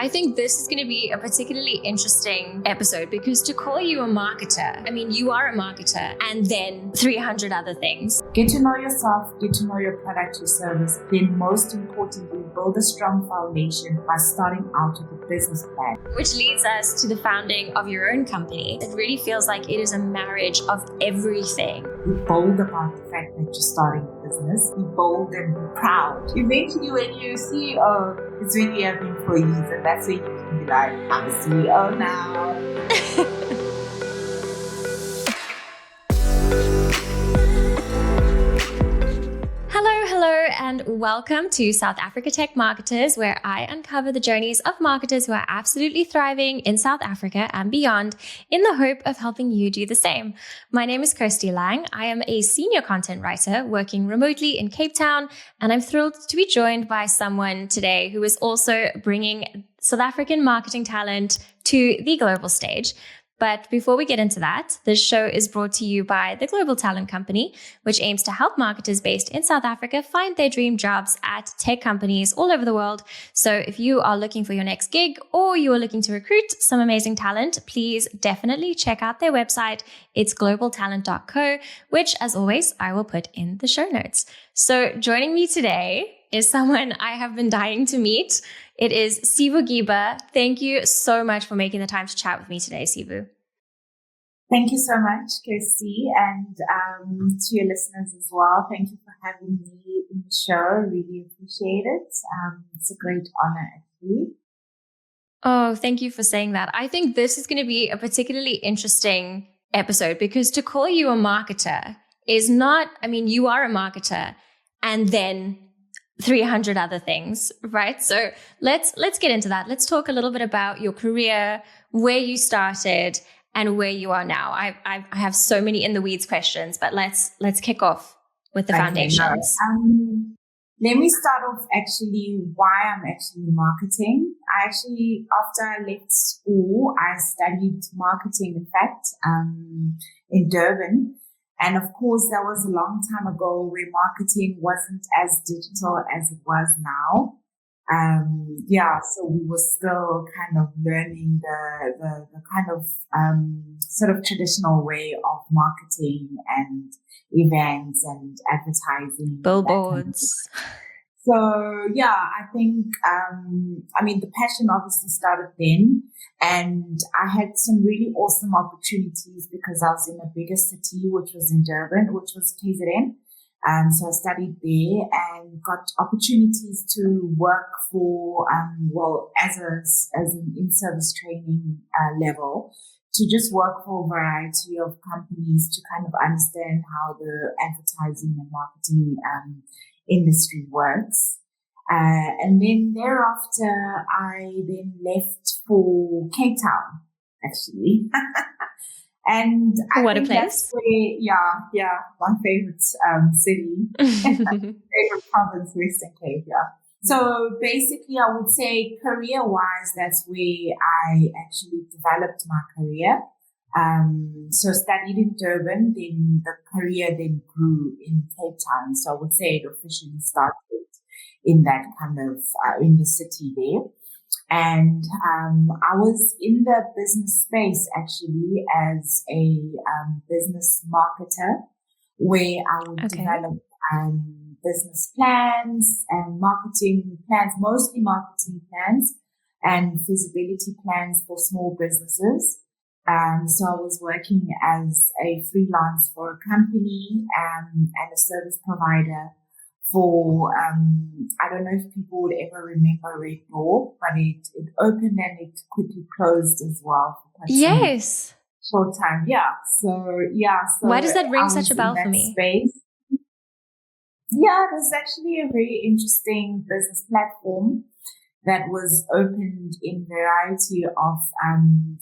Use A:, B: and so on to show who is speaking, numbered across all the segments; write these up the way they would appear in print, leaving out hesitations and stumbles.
A: I think this is going to be a particularly interesting episode because to call you a marketer, I mean, you are a marketer and then 300 other things.
B: Get to know yourself, get to know your product, your service, then most importantly, build a strong foundation by starting out with a business plan.
A: Which leads us to the founding of your own company. It really feels like it is a marriage of everything.
B: Be bold about the fact that you're starting a business. Be bold and be proud. Eventually, when you're CEO, it's when you have employees, and that's when you can be like, I'm a CEO now.
A: Hello, and welcome to South Africa Tech Marketers, where I uncover the journeys of marketers who are absolutely thriving in South Africa and beyond in the hope of helping you do the same. My name is Kirsty Lang. I am a senior content writer working remotely in Cape Town, and I'm thrilled to be joined by someone today who is also bringing South African marketing talent to the global stage. But before we get into that, this show is brought to you by the Global Talent Company, which aims to help marketers based in South Africa find their dream jobs at tech companies all over the world. So if you are looking for your next gig or you are looking to recruit some amazing talent, please definitely check out their website. It's globaltalent.co, which, as always, I will put in the show notes. So joining me today is someone I have been dying to meet. It is Sivu Giba. Thank you so much for making the time to chat with me today, Sivu.
B: Thank you so much, Kirsty, and to your listeners as well. Thank you for having me in the show. Really appreciate it. It's a great honor, actually.
A: Oh, thank you for saying that. I think this is going to be a particularly interesting episode because to call you a marketer is not, I mean, you are a marketer and then 300 other things, right? So let's get into that. Let's talk a little bit about your career, where you started and where you are now. I have so many in the weeds questions, but let's kick off with the foundations.
B: Let me start off actually why I'm actually marketing. After I left school, I studied marketing, in fact, in Durban. And of course, that was a long time ago where marketing wasn't as digital as it was now. So we were still kind of learning the kind of sort of traditional way of marketing and events and advertising.
A: Billboards.
B: So I think, the passion obviously started then, and I had some really awesome opportunities because I was in a bigger city, which was in Durban, which was KZN. So I studied there and got opportunities to work for, as an in-service training level, to just work for a variety of companies to kind of understand how the advertising and marketing industry works. And then thereafter, I then left for Cape Town, actually. And
A: what
B: I think
A: a place.
B: That's where, my favorite city, favorite province, Western Cape, So basically, I would say career-wise, that's where I actually developed my career. So studied in Durban, then the career then grew in Cape Town. So I would say it officially started in that kind of, in the city there. And, I was in the business space actually as a, business marketer where I would develop, business plans and marketing plans, mostly marketing plans and feasibility plans for small businesses. So I was working as a freelance for a company, and a service provider for, I don't know if people would ever remember Red Door, but it opened and it quickly closed as well. For quite some short time. So
A: why does that ring such a bell for me?
B: Space. Yeah, it was actually a very interesting business platform that was opened in variety of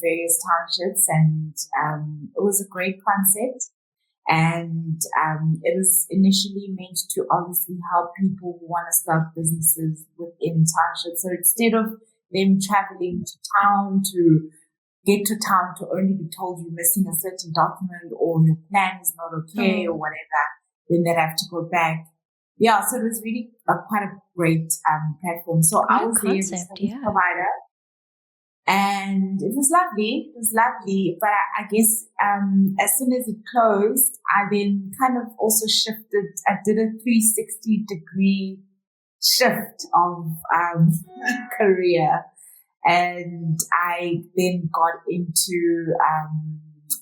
B: various townships, and it was a great concept. And it was initially meant to obviously help people who want to start businesses within townships. So instead of them traveling to town to get to town to only be told you're missing a certain document or your plan is not okay or whatever, then they'd have to go back. Yeah, so it was really quite a great platform. So I was there as a service provider. And it was lovely. It was lovely. But I guess as soon as it closed, I then kind of also shifted. I did a 360-degree shift of career. And I then got into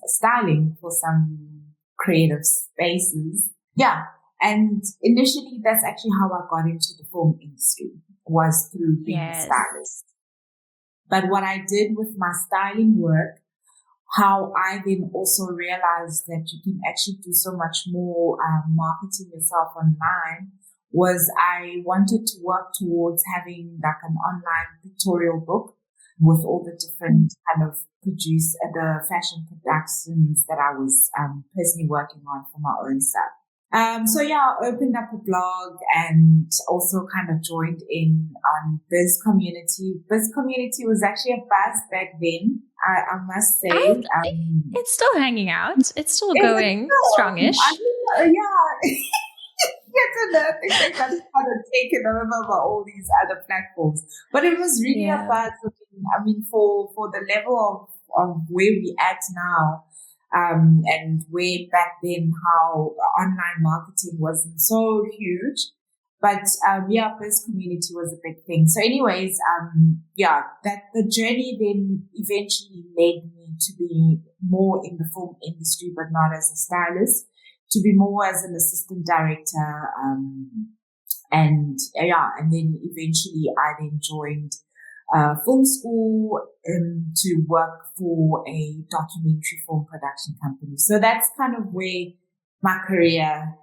B: styling for some creative spaces. Yeah. And initially, that's actually how I got into the film industry, was through being a stylist. But what I did with my styling work, how I then also realized that you can actually do so much more marketing yourself online, was I wanted to work towards having like an online pictorial book with all the different kind of the fashion productions that I was personally working on for my own stuff. So yeah, I opened up a blog and also kind of joined in on Biz Community. Biz Community was actually a buzz back then, I must say.
A: It's still hanging out. It's still going strongish.
B: Yeah. I think they got kind of taken over by all these other platforms. But it was really a buzz. I mean, for the level of where we at now, and way back then, how online marketing wasn't so huge. But, Biz Community was a big thing. So anyways, that the journey then eventually led me to be more in the film industry, but not as a stylist, to be more as an assistant director. And then eventually I then joined film school to work for a documentary film production company. So that's kind of where my career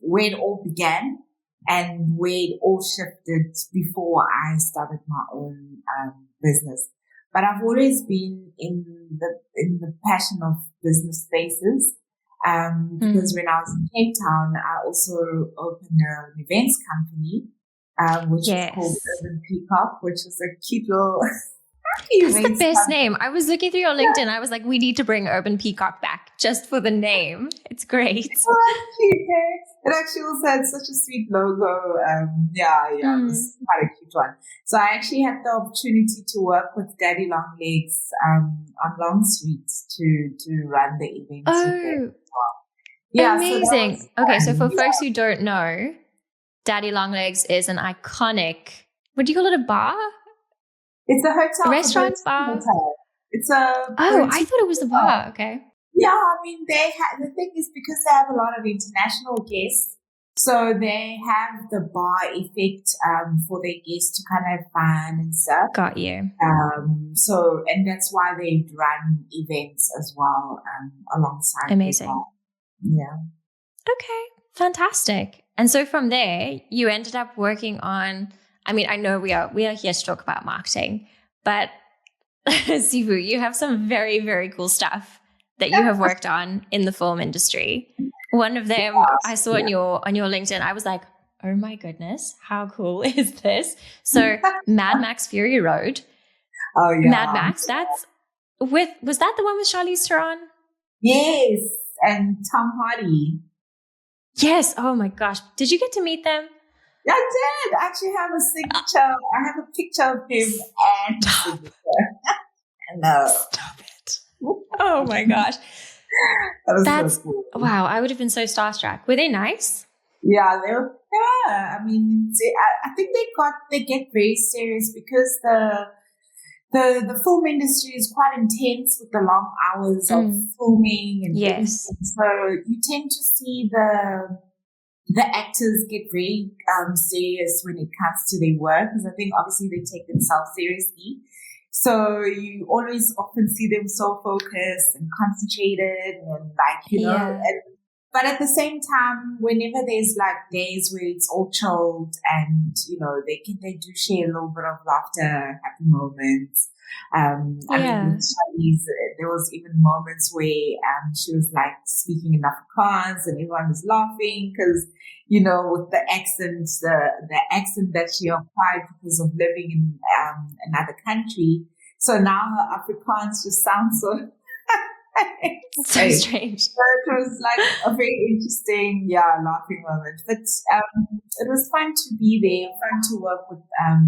B: where it all began and where it all shifted before I started my own business. But I've always been in the passion of business spaces. Because when I was in Cape Town, I also opened an events company, which is called Urban Peacock, which is a cute little
A: That's the best name. I was looking through your LinkedIn. I was like, we need to bring Urban Peacock back just for the name. It's great.
B: It actually also had such a sweet logo. It was quite a cute one. So I actually had the opportunity to work with Daddy Longlegs on Long Street to run the event.
A: Oh, amazing. So for folks who don't know, Daddy Longlegs is an iconic, what do you call it, a bar?
B: It's a hotel.
A: A restaurant bar?
B: Hotel. It's a...
A: I thought it was the bar. Okay.
B: Yeah, I mean, the thing is, because they have a lot of international guests, so they have the bar effect for their guests to kind of have fun and stuff.
A: Got you.
B: And that's why they run events as well alongside.
A: Amazing.
B: Yeah.
A: Okay, fantastic. And so from there, you ended up working on, I mean, I know we are here to talk about marketing, but Sivu, you have some very, very cool stuff that you have worked on in the film industry. One of them I saw on your LinkedIn. I was like, oh my goodness, how cool is this? So Mad Max Fury Road.
B: Oh yeah.
A: Mad Max, was that the one with Charlize Theron?
B: Yes, and Tom Hardy.
A: Yes. Oh my gosh. Did you get to meet them?
B: I did. I actually have a signature. I have a picture of him and signature. No.
A: Stop it. Oh my gosh.
B: That's so cool.
A: Wow. I would have been so starstruck. Were they nice?
B: Yeah, they were. I mean, I think they get very serious because the film industry is quite intense with the long hours of filming and
A: yes.
B: So you tend to see the actors get very serious when it comes to their work, because I think obviously they take themselves seriously. So you always often see them so focused and concentrated and but at the same time, whenever there's like days where it's all chilled and, they do share a little bit of laughter, happy moments. I mean, with Charlize, there was even moments where she was like speaking in Afrikaans and everyone was laughing because, with the accent, the accent that she acquired because of living in another country. So now her Afrikaans just sounds so
A: so strange.
B: So it was like a very interesting, laughing moment. But it was fun to be there, fun to work with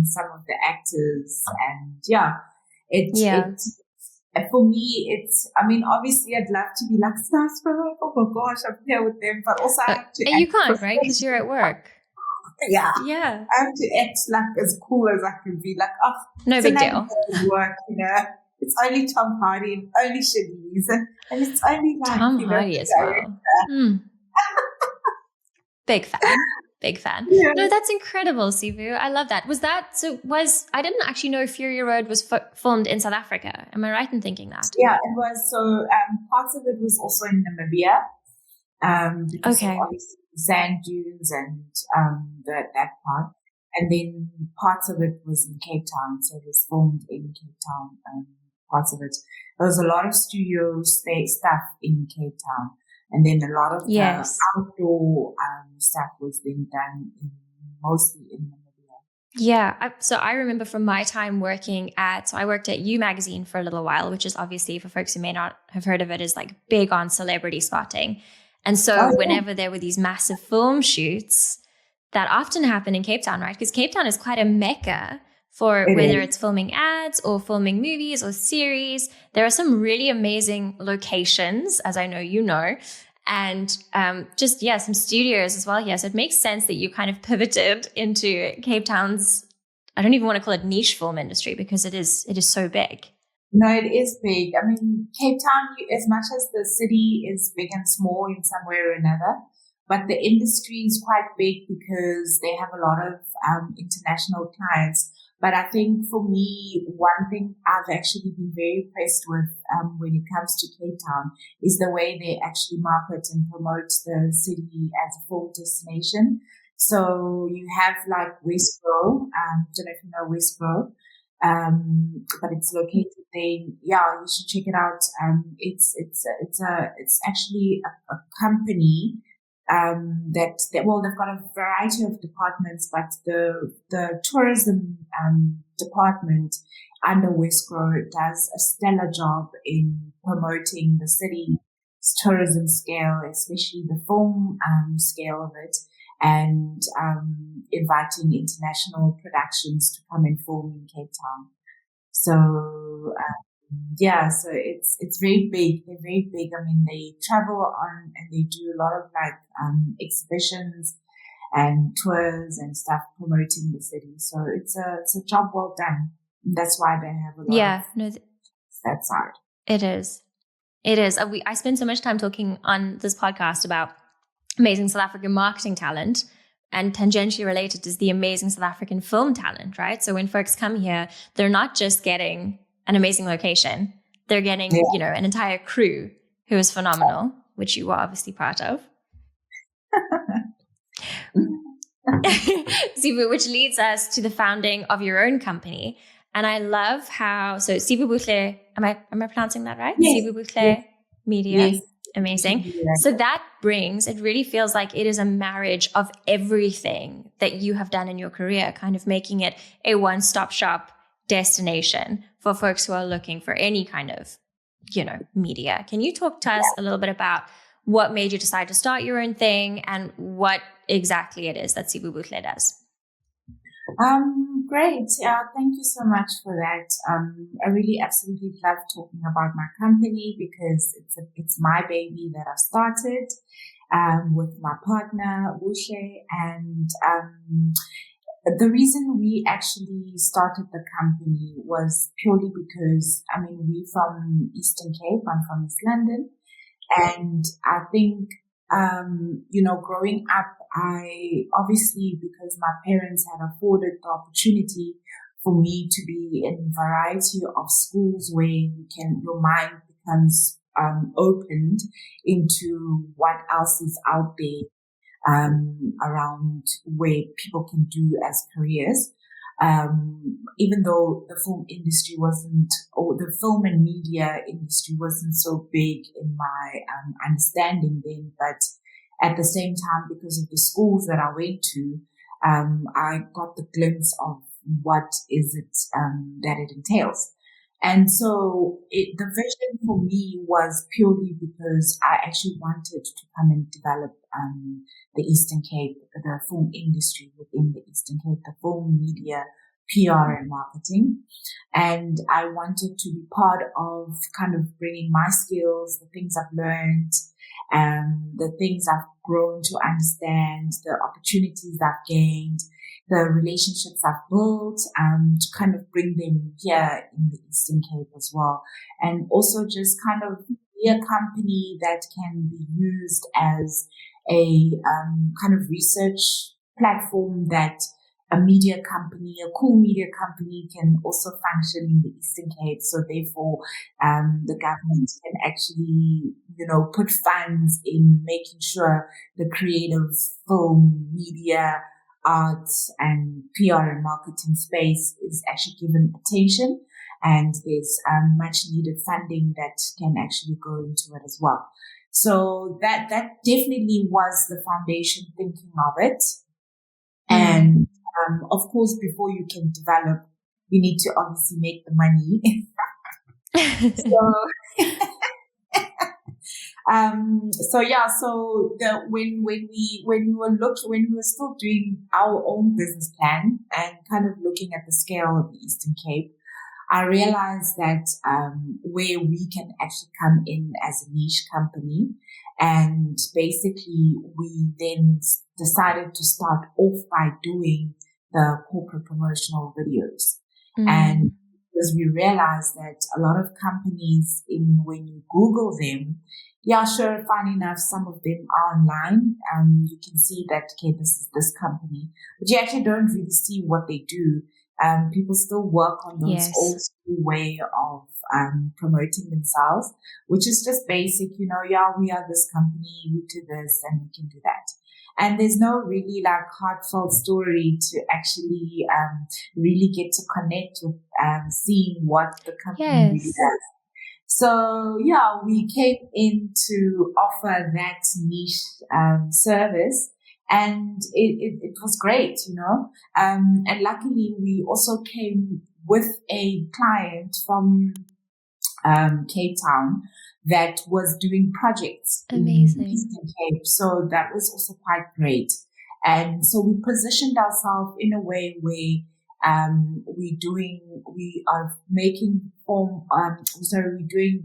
B: some of the actors, and It for me, I mean, obviously I'd love to be like, oh my gosh, I'm here with them, but also I have to
A: you can't, right? Because you're at work.
B: Yeah.
A: Yeah.
B: I have to act like as cool as I can be. Like, oh,
A: no big deal.
B: Work, it's only Tom Hardy and only Shanice, and it's only like
A: Tom Hardy as well. Big fan.
B: Yeah.
A: No, that's incredible, Sivu. I love that. I didn't actually know Fury Road was filmed in South Africa. Am I right in thinking that?
B: Yeah, it was. So parts of it was also in Namibia. Because of obviously sand dunes and that part. And then parts of it was in Cape Town, so it was filmed in Cape Town. Parts of it. There was a lot of studio stuff in Cape Town, and then a lot of the outdoor stuff was then done mostly in Namibia.
A: Yeah, so I remember from my time I worked at You Magazine for a little while, which is obviously, for folks who may not have heard of it, is like big on celebrity spotting. And so whenever there were these massive film shoots that often happen in Cape Town, right? Because Cape Town is quite a mecca for whether it's filming ads or filming movies or series. There are some really amazing locations, as I know you know, and some studios as well here. So it makes sense that you kind of pivoted into Cape Town's, I don't even want to call it niche film industry, because it is so big.
B: No, it is big. I mean, Cape Town, as much as the city is big and small in some way or another, but the industry is quite big because they have a lot of international clients. But I think for me, one thing I've actually been very impressed with when it comes to Cape Town is the way they actually market and promote the city as a film destination. So you have like Westboro, I don't know if you know Westboro. But it's located there. Yeah, you should check it out. It's actually a company, they've got a variety of departments, but the tourism, department under Westboro does a stellar job in promoting the city's tourism scale, especially the film, scale of it, and inviting international productions to come and film in Cape Town. So so it's very big. They're very big. I mean, they travel on and they do a lot of like exhibitions and tours and stuff promoting the city. So it's a job well done. And that's why they have a lot of that side.
A: It is. I spend so much time talking on this podcast about amazing South African marketing talent, and tangentially related is the amazing South African film talent, right? So when folks come here, they're not just getting an amazing location, they're getting, an entire crew who is phenomenal, which you were obviously part of. Sivu, which leads us to the founding of your own company. And I love how, so Sivubuhle, am I pronouncing that right?
B: Yes.
A: Sivubuhlemedia. Yes. Amazing. So that it really feels like it is a marriage of everything that you have done in your career, kind of making it a one-stop shop destination for folks who are looking for any kind of, media. Can you talk to us a little bit about what made you decide to start your own thing and what exactly it is that Sivubuhle does?
B: Great. Thank you so much for that. I really absolutely love talking about my company because it's my baby that I started, with my partner, Bushe. And, the reason we actually started the company was purely because, we're from Eastern Cape. I'm from East London. And I think, growing up, I obviously, because my parents had afforded the opportunity for me to be in a variety of schools where your mind becomes opened into what else is out there around where people can do as careers. Even though the film industry or the film and media industry wasn't so big in my understanding then, but at the same time, because of the schools that I went to, I got the glimpse of what is it that it entails. And so the vision for me was purely because I actually wanted to come and develop the Eastern Cape, the film industry within the Eastern Cape, the film media PR and marketing. And I wanted to be part of kind of bringing my skills, the things I've learned, the things I've grown to understand, the opportunities I've gained, the relationships I've built, to kind of bring them here in the Eastern Cape as well. And also just kind of be a company that can be used as a kind of research platform that a media company, a cool media company can also function in the Eastern Cape. So therefore, the government can actually, put funds in making sure the creative film, media, arts and PR and marketing space is actually given attention. And there's much needed funding that can actually go into it as well. So that definitely was the foundation thinking of it. And of course, before you can develop, you need to obviously make the money. When we were still doing our own business plan and kind of looking at the scale of the Eastern Cape, I realized that where we can actually come in as a niche company, and basically we then decided to start off by doing the corporate promotional videos. And because we realized that a lot of companies, when you Google them, yeah, sure, fine enough, some of them are online. You can see that, okay, this is this company, but you actually don't really see what they do. People still work on those old school way of promoting themselves, which is just basic, we are this company, we do this and we can do that. And there's no really like heartfelt story to actually really get to connect with seeing what the company really does. So we came in to offer that niche service. And it was great, and luckily we also came with a client from Cape Town that was doing projects in the Eastern Cape. So that was also quite great. And so we positioned ourselves in a way where we're doing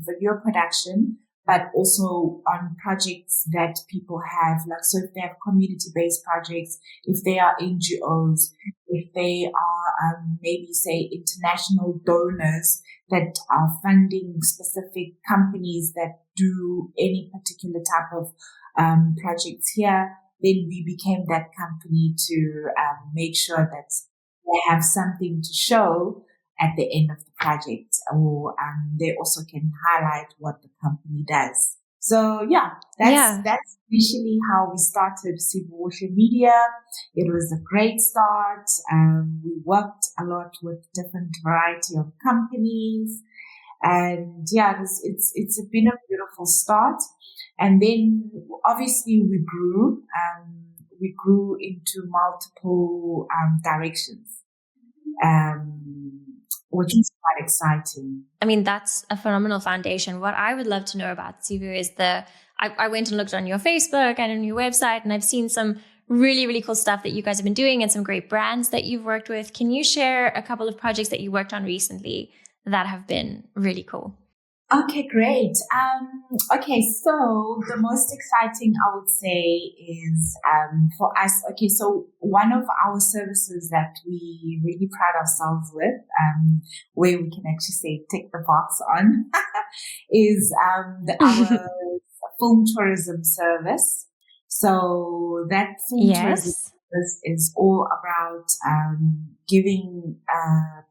B: video production, but also on projects that people have, like, so if they have community-based projects, if they are NGOs, if they are maybe say international donors that are funding specific companies that do any particular type of projects here, then we became that company to make sure that they have something to show at the end of the project, or they also can highlight what the company does. So that's initially how we started Sivubuhlemedia. It was a great start. We worked a lot with different variety of companies, and it's been a beautiful start. And then obviously we grew into multiple directions. Which is quite exciting.
A: I mean, that's a phenomenal foundation. What I would love to know about Sivu is I went and looked on your Facebook and on your website, and I've seen some really, really cool stuff that you guys have been doing and some great brands that you've worked with. Can you share a couple of projects that you worked on recently that have been really cool?
B: Okay, great. So the most exciting, I would say, is for us. Okay, so one of our services that we really pride ourselves with, where we can actually say tick the box on, is our film tourism service. So that film tourism is all about giving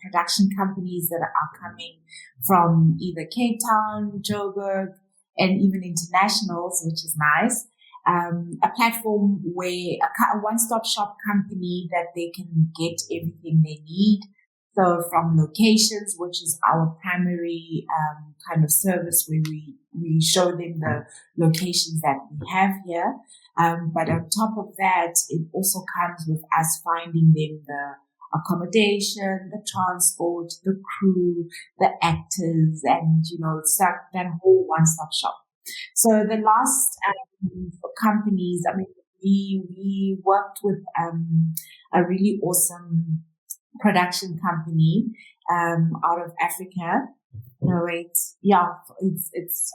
B: production companies that are coming from either Cape Town, Joburg, and even internationals, which is nice. A platform where a one-stop shop company that they can get everything they need. So from locations, which is our primary kind of service, where we show them the locations that we have here. But on top of that, it also comes with us finding them the accommodation, the transport, the crew, the actors, and, it's like that whole one-stop shop. So the last companies, I mean, we worked with a really awesome production company out of Africa. No, wait, yeah, it's it's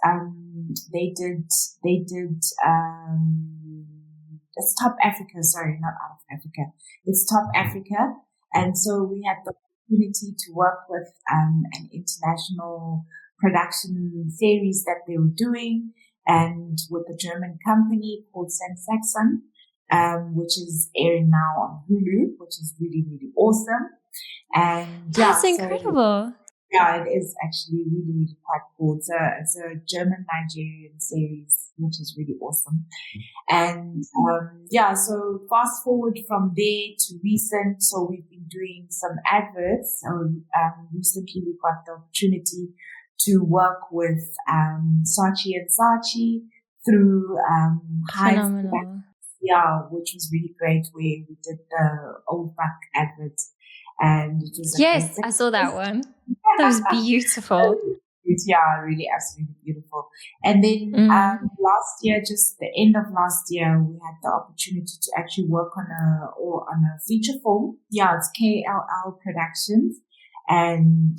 B: Top Africa. Sorry, not out of Africa. It's Top Africa, and so we had the opportunity to work with an international production series that they were doing, and with a German company called Saxon, which is airing now on Hulu, which is really, really awesome. And
A: that's incredible.
B: Yeah, it is actually really, really quite cool. It's a German-Nigerian series, which is really awesome. And so fast forward from there to recent. So we've been doing some adverts. Recently we got the opportunity to work with Saatchi and Saatchi through
A: Phenomenal.
B: Which was really great. Where we did the Old Buck advert. And it was
A: I saw that one. That was beautiful.
B: Yeah, really absolutely beautiful. And then last year, just the end of last year, we had the opportunity to actually work on a feature film. Yeah, it's KLL Productions and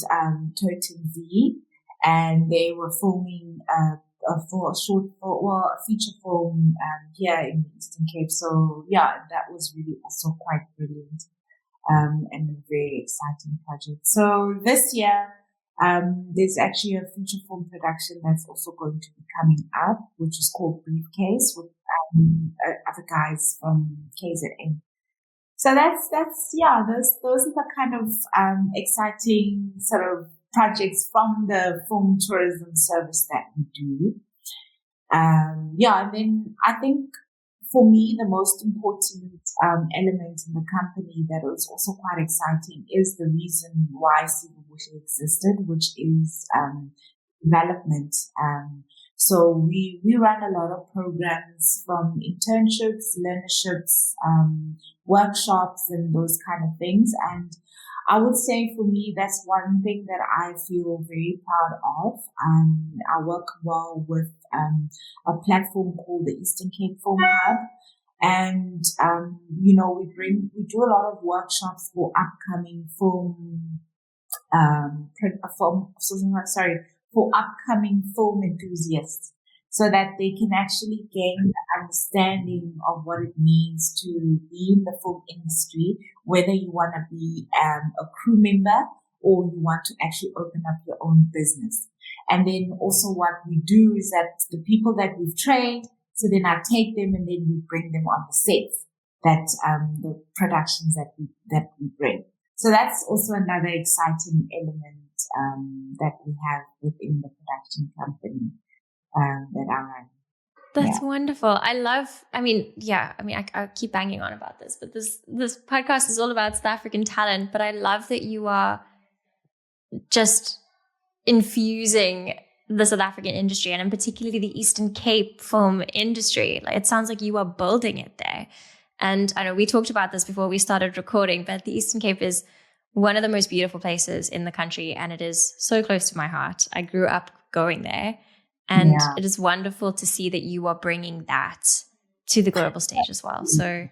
B: Totem V, and they were filming a feature film here in the Eastern Cape. So yeah, that was really also quite brilliant. And a very exciting project. So this year, there's actually a feature film production that's also going to be coming up, which is called Briefcase with other guys from KZN. So that's those are the kind of exciting sort of projects from the film tourism service that we do. And then I think for me, the most important element in the company that is also quite exciting is the reason why Sivubuhle existed, which is development. So we run a lot of programs from internships, learnerships, workshops, and those kind of things. And I would say for me, that's one thing that I feel very proud of. I work well with a platform called the Eastern Cape Film Hub. And, we do a lot of workshops for upcoming for upcoming film enthusiasts, so that they can actually gain the understanding of what it means to be in the film industry, whether you want to be a crew member or you want to actually open up your own business. And then also what we do is that the people that we've trained, so then I take them and then we bring them on the sets that the productions that we bring. So that's also another exciting element that we have within the production company that I run.
A: That's wonderful. I keep banging on about this, but this podcast is all about South African talent, but I love that you are just infusing the South African industry, and in particularly the Eastern Cape film industry. Like, it sounds like you are building it there. And I know we talked about this before we started recording, but the Eastern Cape is one of the most beautiful places in the country, and it is so close to my heart. I grew up going there, and it is wonderful to see that you are bringing that to the global stage as well. So,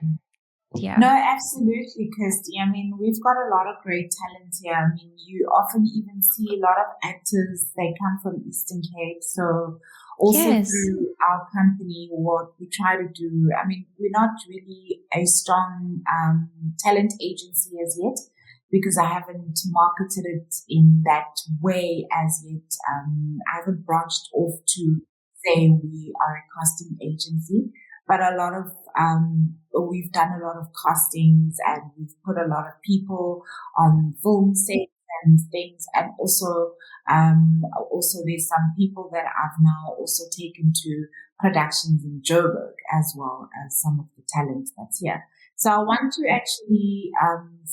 A: yeah.
B: No, absolutely, Kirsty. I mean, we've got a lot of great talent here. I mean, you often even see a lot of actors, they come from Eastern Cape. So also through our company, what we try to do, I mean, we're not really a strong talent agency as yet, because I haven't marketed it in that way as yet. I haven't branched off to say we are a casting agency, but a lot of, we've done a lot of castings, and we've put a lot of people on film sets and things. And also there's some people that I've now also taken to productions in Joburg, as well as some of the talent that's here. So I want to actually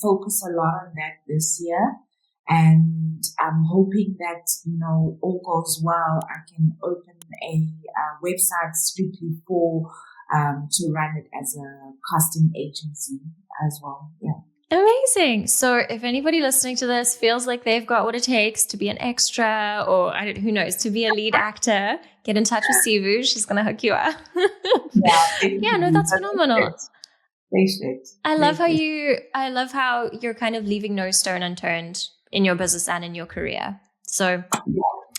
B: focus a lot on that this year, and I'm hoping that, all goes well. I can open a website strictly for to run it as a casting agency as well. Yeah.
A: Amazing. So if anybody listening to this feels like they've got what it takes to be an extra, or who knows, to be a lead actor, get in touch with Sivu. She's going to hook you up.
B: Yeah,
A: no, that's phenomenal.
B: They should.
A: I love how you're kind of leaving no stone unturned in your business and in your career. So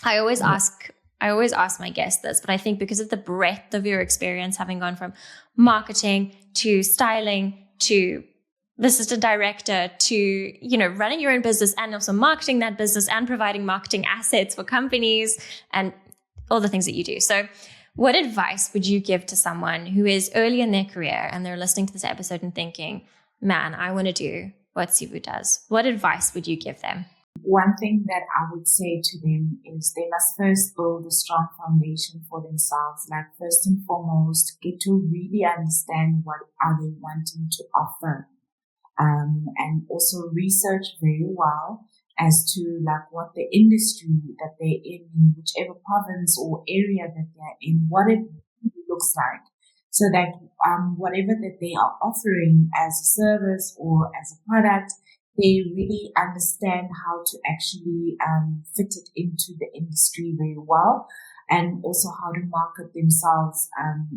A: I always ask my guests this, but I think because of the breadth of your experience, having gone from marketing to styling to the assistant director to, you know, running your own business and also marketing that business and providing marketing assets for companies and all the things that you do. So what advice would you give to someone who is early in their career and they're listening to this episode and thinking, man, I want to do what Sivu does? What advice would you give them?
B: One thing that I would say to them is they must first build a strong foundation for themselves. Like, first and foremost, get to really understand what are they wanting to offer. And also research very well as to like what the industry that they're in whichever province or area that they're in, what it really looks like, so that whatever that they are offering as a service or as a product, they really understand how to actually fit it into the industry very well, and also how to market themselves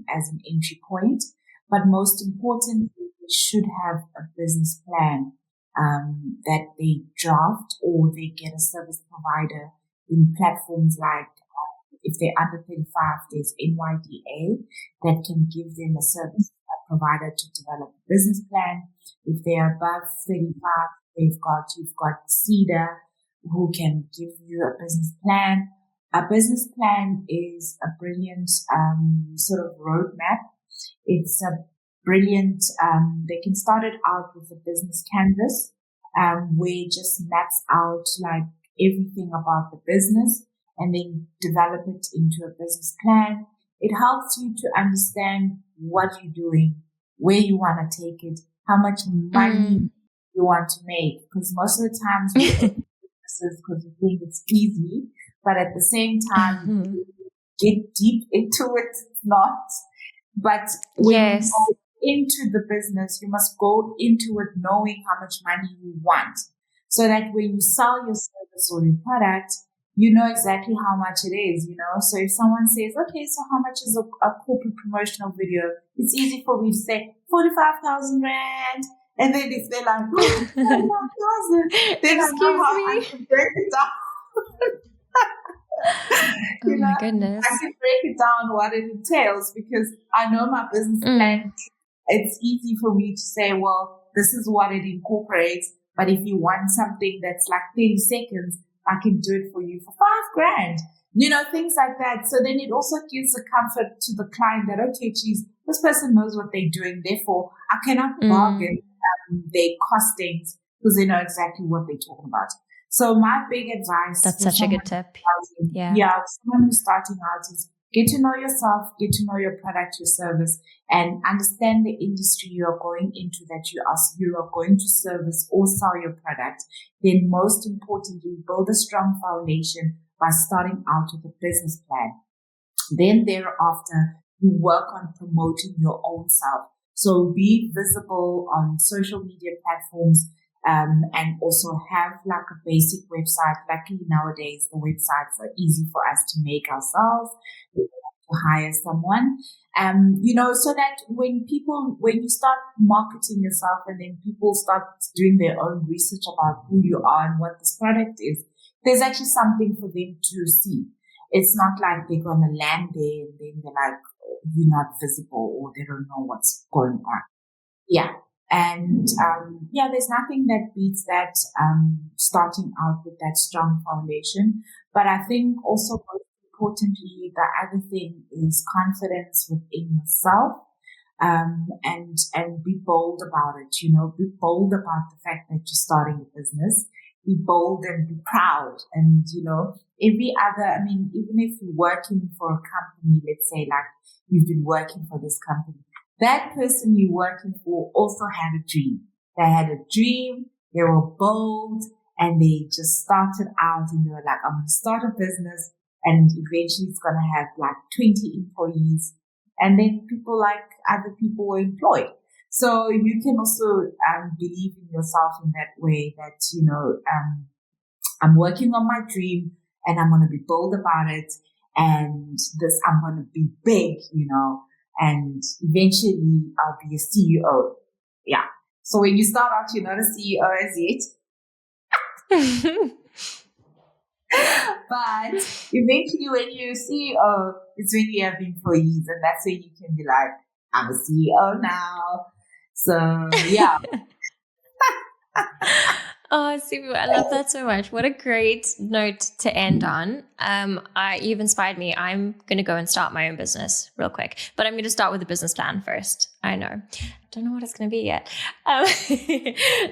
B: as an entry point. But most importantly, they should have a business plan that they draft, or they get a service provider in platforms like, if they're under 35, there's NYDA that can give them a service provider to develop a business plan. If they're above 35, you've got CEDA who can give you a business plan. A business plan is a brilliant sort of roadmap. It's a brilliant, they can start it out with a business canvas, where it just maps out like everything about the business and then develop it into a business plan. It helps you to understand what you're doing, where you want to take it, how much money you want to make. Because most of the times we open businesses because we think it's easy, but at the same time, get deep into it, it's not. But when you go into the business, you must go into it knowing how much money you want, so that when you sell your service or your product, you know exactly how much it is, you know. So if someone says, okay, so how much is a corporate promotional video? It's easy for me to say 45,000 rand. And then if they're like, oh, 45,000, then I know how I can break it down.
A: Oh my goodness.
B: I can break it down what it entails, because I know my business plan. It's easy for me to say, well, this is what it incorporates. But if you want something that's like 30 seconds, I can do it for you for 5,000, you know, things like that. So then it also gives the comfort to the client that, okay, geez, this person knows what they're doing. Therefore, I cannot bargain their costings, because they know exactly what they're talking about. So my big advice.
A: That's such a good tip.
B: Someone who's starting out is get to know yourself, get to know your product, your service, and understand the industry you are going into, that you are going to service or sell your product. Then most importantly, build a strong foundation by starting out with a business plan. Then thereafter, you work on promoting your own self. So be visible on social media platforms, and also have like a basic website. Luckily nowadays, the websites are easy for us to make ourselves. We don't have to hire someone, you know, so that when you start marketing yourself and then people start doing their own research about who you are and what this product is, there's actually something for them to see. It's not like they're going to land there and then they're like, oh, you're not visible, or they don't know what's going on. Yeah. And, there's nothing that beats that, starting out with that strong foundation. But I think also most importantly, the other thing is confidence within yourself, and be bold about it, you know, be bold about the fact that you're starting a business. Be bold and be proud. And, you know, even if you're working for a company, let's say like you've been working for this company, that person you're working for also had a dream. They had a dream, they were bold, and they just started out and they were like, I'm going to start a business, and eventually it's going to have like 20 employees. And then other people were employed. So you can also believe in yourself in that way, that, you know, I'm working on my dream and I'm going to be bold about it. And I'm going to be big, you know, and eventually I'll be a CEO. yeah. So when you start out, you're not a CEO as yet. But eventually when you're a CEO, it's when you have employees, and that's when you can be like, I'm a CEO now. So yeah.
A: Oh, Sivu, I love that so much. What a great note to end on. You've inspired me. I'm going to go and start my own business real quick, but I'm going to start with a business plan first. I know. Don't know what it's going to be yet.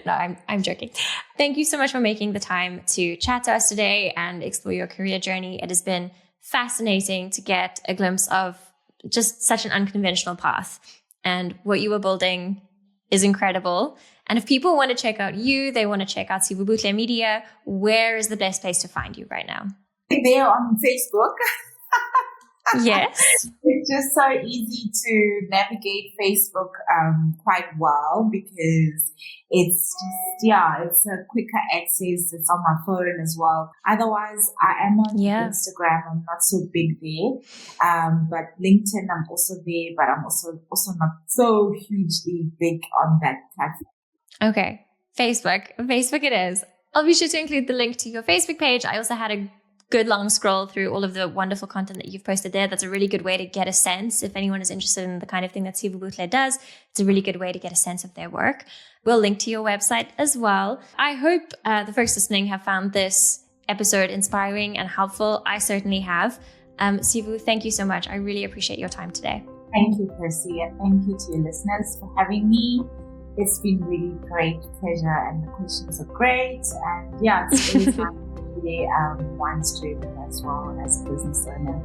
A: No, I'm joking. Thank you so much for making the time to chat to us today and explore your career journey. It has been fascinating to get a glimpse of just such an unconventional path, and what you were building is incredible. And if people want to check out you, they want to check out Sivubuhlemedia, where is the best place to find you right now?
B: They're on Facebook.
A: Yes.
B: It's just so easy to navigate Facebook quite well, because it's a quicker access. It's on my phone as well. Otherwise, I am on Instagram. I'm not so big there. But LinkedIn, I'm also there, but I'm also not so hugely big on that platform.
A: Okay. Facebook it is. I'll be sure to include the link to your Facebook page. I also had a good long scroll through all of the wonderful content that you've posted there. That's a really good way to get a sense. If anyone is interested in the kind of thing that Sivubuhle does, it's a really good way to get a sense of their work. We'll link to your website as well. I hope the folks listening have found this episode inspiring and helpful. I certainly have. Sivu, thank you so much. I really appreciate your time today.
B: Thank you, Percy, and thank you to your listeners for having me. It's been really great pleasure, and the questions are great. And yeah, it's always nice to be one's journey as well as a business owner.